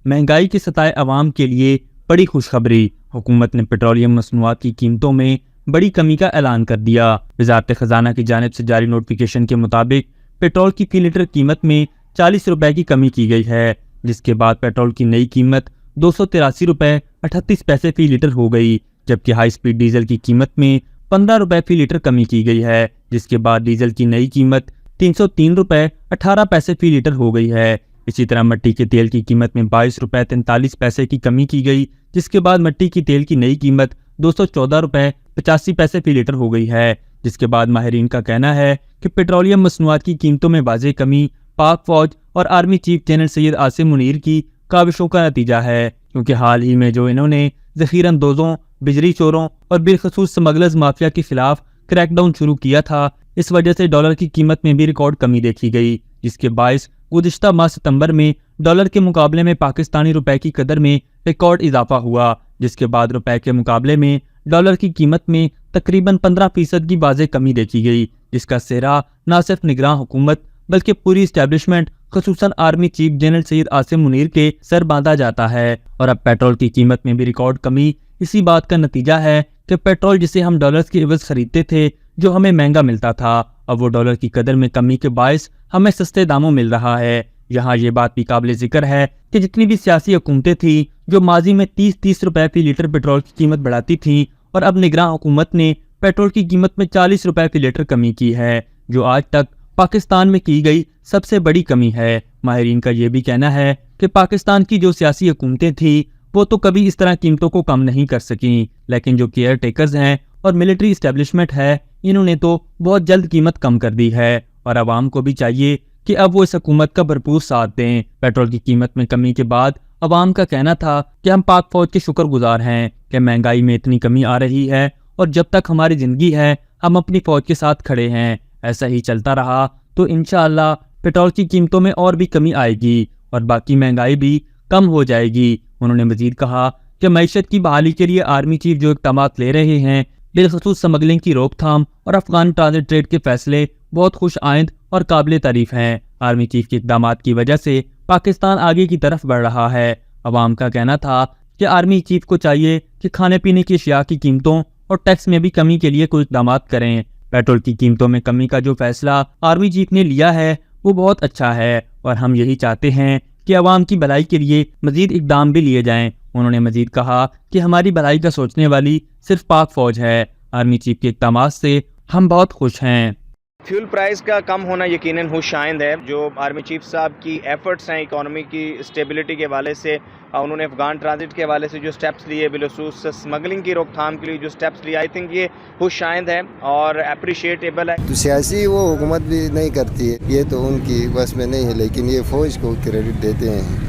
महंगाई के सताए अवाम के लिए बड़ी खुशखबरी। हुकूमत ने पेट्रोलियम मसनूआत की कीमतों में बड़ी कमी का ऐलान कर दिया। वजारत खजाना की जानिब से जारी नोटिफिकेशन के मुताबिक पेट्रोल की फी लीटर कीमत में 40 रुपए की कमी की गई है, जिसके बाद पेट्रोल की नई कीमत 283 रुपए 38 पैसे फी लीटर हो गई, जबकि हाई स्पीड डीजल की कीमत में 15 रुपए फी लीटर कमी की गई है, जिसके बाद डीजल की नई कीमत 303 रुपए 18 पैसे फी लीटर हो गई है। इसी तरह मट्टी के तेल की कीमत में 22 रुपए 43 पैसे की कमी की गई, जिसके बाद मट्टी की तेल की नई कीमत 214 रुपए 85 पैसे फी लीटर हो गई है। जिसके बाद माहिरीन का कहना है कि पेट्रोलियम मसनूआत की कीमतों में वाज़ेह कमी पाक फौज और army chief general Syed Asim Munir की काविशों का नतीजा है, क्योंकि हाल ही में जो इन्होंने ज़ख़ीरंदोज़ों, बिजली चोरों और बिलखसूस स्मगलर्स माफिया के खिलाफ क्रैकडाउन शुरू किया था, इस वजह से डॉलर की कीमत में भी रिकॉर्ड कमी देखी गई, जिसके बायस गुज़िश्ता माह सितंबर में डॉलर के मुकाबले में पाकिस्तानी रुपए की कदर में रिकॉर्ड इजाफा हुआ, जिसके बाद रुपए के मुकाबले में डॉलर की कीमत में तकरीबन 15% की वाज़ेह कमी देखी गई, जिसका सेहरा न सिर्फ निगरान हुकूमत बल्कि पूरी इस्टेब्लिशमेंट खसूसन army chief general Syed Asim Munir के सर बांधा जाता है। और अब पेट्रोल की कीमत में भी रिकॉर्ड कमी इसी बात का नतीजा है कि पेट्रोल जिसे हम डॉलर्स के एवज खरीदते थे, जो हमें महंगा मिलता था, अब वो डॉलर की कदर में कमी के बायस हमें सस्ते दामों मिल रहा है। यहाँ ये बात भी काबिल जिक्र है कि जितनी भी सियासी हुकूमतें थी जो माजी में 30-30 रुपए फी लीटर पेट्रोल की कीमत बढ़ाती थी, और अब निगरान हुकूमत ने पेट्रोल की कीमत में 40 रुपए फी लीटर कमी की है, जो आज तक पाकिस्तान में की गई सबसे बड़ी कमी है। माहिरीन का ये भी कहना है कि पाकिस्तान की जो सियासी हुकूमतें थी वो तो कभी इस तरह कीमतों को कम नहीं कर सकी, लेकिन जो केयर टेकर्स हैं और मिलिट्री इस्टेब्लिशमेंट है, इन्होंने तो बहुत जल्द कीमत कम कर दी है, और आवाम को भी चाहिए कि अब वो इस हुकूमत का भरपूर साथ दें। पेट्रोल की कीमत में कमी के बाद आवाम का कहना था कि हम पाक फौज के शुक्रगुजार हैं कि महंगाई में इतनी कमी आ रही है, और जब तक हमारी जिंदगी है हम अपनी फौज के साथ खड़े हैं। ऐसा ही चलता रहा तो इंशाअल्लाह पेट्रोल की कीमतों में और भी कमी आएगी और बाकी महंगाई भी कम हो जाएगी। उन्होंने मजीद कहा कि मईशत की बहाली के लिए आर्मी चीफ जो इक़दाम ले रहे हैं, बिलखसूस स्मगलिंग की रोकथाम और अफगान ट्रांजिट ट्रेड के फैसले बहुत खुश आइंद और काबिल तारीफ हैं। आर्मी चीफ के इक़दाम की वजह से पाकिस्तान आगे की तरफ बढ़ रहा है। अवाम का कहना था कि आर्मी चीफ को चाहिए कि खाने पीने की अशिया की कीमतों और टैक्स में भी कमी के लिए कोई इक़दाम करें। पेट्रोल की कीमतों में कमी का जो फैसला आर्मी चीफ ने लिया है वो बहुत अच्छा है, और हम यही चाहते हैं कि अवाम की भलाई के लिए मजीद इक़दाम भी लिए जाएं। उन्होंने मजीद कहा कि हमारी भलाई का सोचने वाली सिर्फ पाक फौज है। आर्मी चीफ के इक़दाम से हम बहुत खुश हैं। फ्यूल प्राइस का कम होना यकीनन खुशाइंद है। जो आर्मी चीफ साहब की एफर्ट्स हैं इकोनॉमी की स्टेबिलिटी के हवाले से, उन्होंने अफगान ट्रांजिट के हवाले से जो स्टेप्स लिए, बिलखसूस स्मगलिंग की रोकथाम के लिए जो स्टेप्स लिए, आई थिंक ये खुशाइंद है और अप्रिशिएटेबल है। तो सियासी वो हुकूमत भी नहीं करती है, ये तो उनकी बस में नहीं है, लेकिन ये फ़ौज को क्रेडिट देते हैं।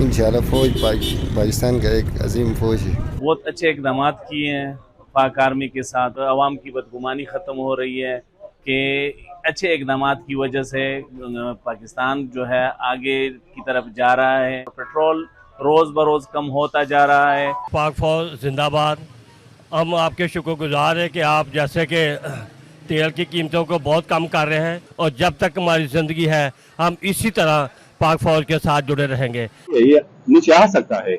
इंशाल्लाह फ़ौज पाकिस्तान का एक अजीम फ़ौज है। बहुत अच्छे इक़दाम किए हैं पाक आर्मी के साथ। आवाम की बदगुमानी ख़त्म हो रही है कि अच्छे इक़दाम की वजह से पाकिस्तान जो है आगे की तरफ जा रहा है। पेट्रोल रोज़ बरोज़ कम होता जा रहा है। पाक फौज जिंदाबाद। हम आपके शुक्रगुजार हैं कि आप जैसे कि तेल की कीमतों को बहुत कम कर रहे हैं, और जब तक हमारी ज़िंदगी है हम इसी तरह पाक फौज के साथ जुड़े रहेंगे। ये नीचे आ सकता है,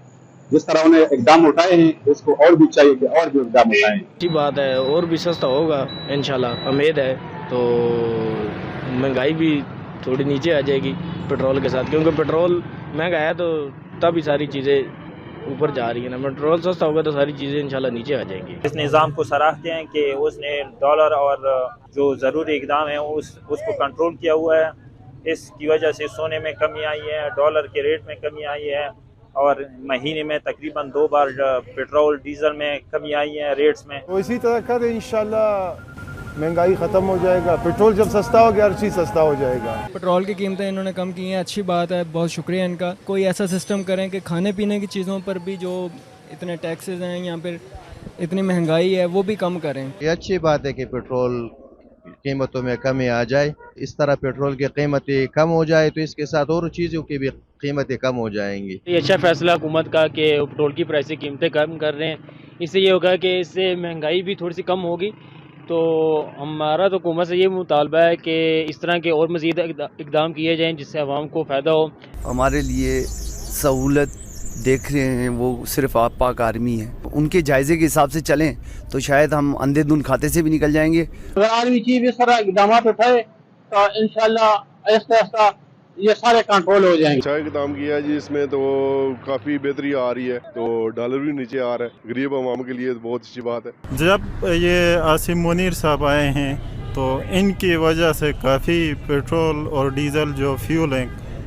जिस तरह उन्हें इक़दाम उठाए हैं उसको और भी चाहिए कि और भी इक़दाम उठाएं। अच्छी बात है, और भी सस्ता होगा इंशाल्लाह, उम्मीद है। तो महंगाई भी थोड़ी नीचे आ जाएगी पेट्रोल के साथ, क्योंकि पेट्रोल महंगा है तो तब ही सारी चीज़ें ऊपर जा रही है ना। पेट्रोल सस्ता होगा तो सारी चीज़ें इंशाल्लाह नीचे आ जाएंगी। इस निज़ाम को सराहते हैं कि उसने डॉलर और जो ज़रूरी इक़दाम है उसको कंट्रोल किया हुआ है। इसकी वजह से सोने में कमी आई है, डॉलर के रेट में कमी आई है, और महीने में तकरीबन 2 बार पेट्रोल डीजल में कमी आई है रेट्स में। तो इसी तरह कर इंशाल्लाह महंगाई ख़त्म हो जाएगा। पेट्रोल जब सस्ता हो गया हर चीज़ सस्ता हो जाएगा। पेट्रोल की कीमतें इन्होंने कम की हैं, अच्छी बात है, बहुत शुक्रिया इनका। कोई ऐसा सिस्टम करें कि खाने पीने की चीज़ों पर भी जो इतने टैक्सेस हैं यहाँ पर, इतनी महंगाई है, वो भी कम करें। ये अच्छी बात है कि पेट्रोल कीमतों में कमी आ जाए। इस तरह पेट्रोल की कीमतें कम हो जाए तो इसके साथ और चीज़ों की भी कीमतें कम हो जाएंगी। ये अच्छा फैसला हुकूमत का कि पेट्रोल की प्राइस कीमतें कम कर रहे हैं। इससे ये होगा कि इससे महंगाई भी थोड़ी सी कम होगी। तो हमारा तो हुकूमत से ये मुतालबा है कि इस तरह के और मज़ीद इक़दाम किए जाएँ जिससे आवाम को फ़ायदा हो। हमारे लिए सहूलत دیکھ رہے ہیں وہ صرف آپ پاک آرمی ہیں. ان کے جائزے کے حساب سے چلیں تو شاید ہم اندھے دھند کھاتے سے بھی نکل جائیں گے. اگر آرمی چیف اس طرح اقدامات اٹھائے تو انشاءاللہ آہستہ آہستہ یہ سارے کنٹرول ہو جائیں گے. اچھا اقدام کیا جی اس میں تو کافی بہتری آ رہی ہے, تو ڈالر بھی نیچے آ رہا ہے, غریب عوام کے لیے بہت اچھی بات ہے. جب یہ عاصم منیر صاحب آئے ہیں تو ان کی وجہ سے کافی پیٹرول اور ڈیزل جو فیول ہیں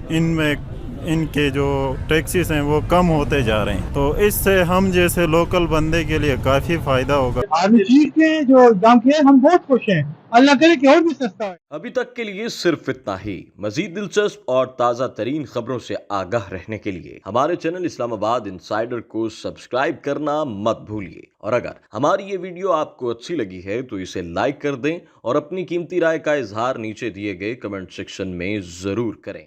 ان میں ان کے جو ٹیکسز ہیں وہ کم ہوتے جا رہے ہیں, تو اس سے ہم جیسے لوکل بندے کے لیے کافی فائدہ ہوگا. آرمی چیف نے جو اقدام کیا ہم بہت خوش ہیں, اللہ کرے کہ اور بھی سستا ہے. ابھی تک کے لیے صرف اتنا ہی. مزید دلچسپ اور تازہ ترین خبروں سے آگاہ رہنے کے لیے ہمارے چینل اسلام آباد انسائیڈر کو سبسکرائب کرنا مت بھولیے, اور اگر ہماری یہ ویڈیو آپ کو اچھی لگی ہے تو اسے لائک کر دیں اور اپنی قیمتی رائے کا اظہار نیچے دیے گئے کمنٹ سیکشن میں ضرور کریں.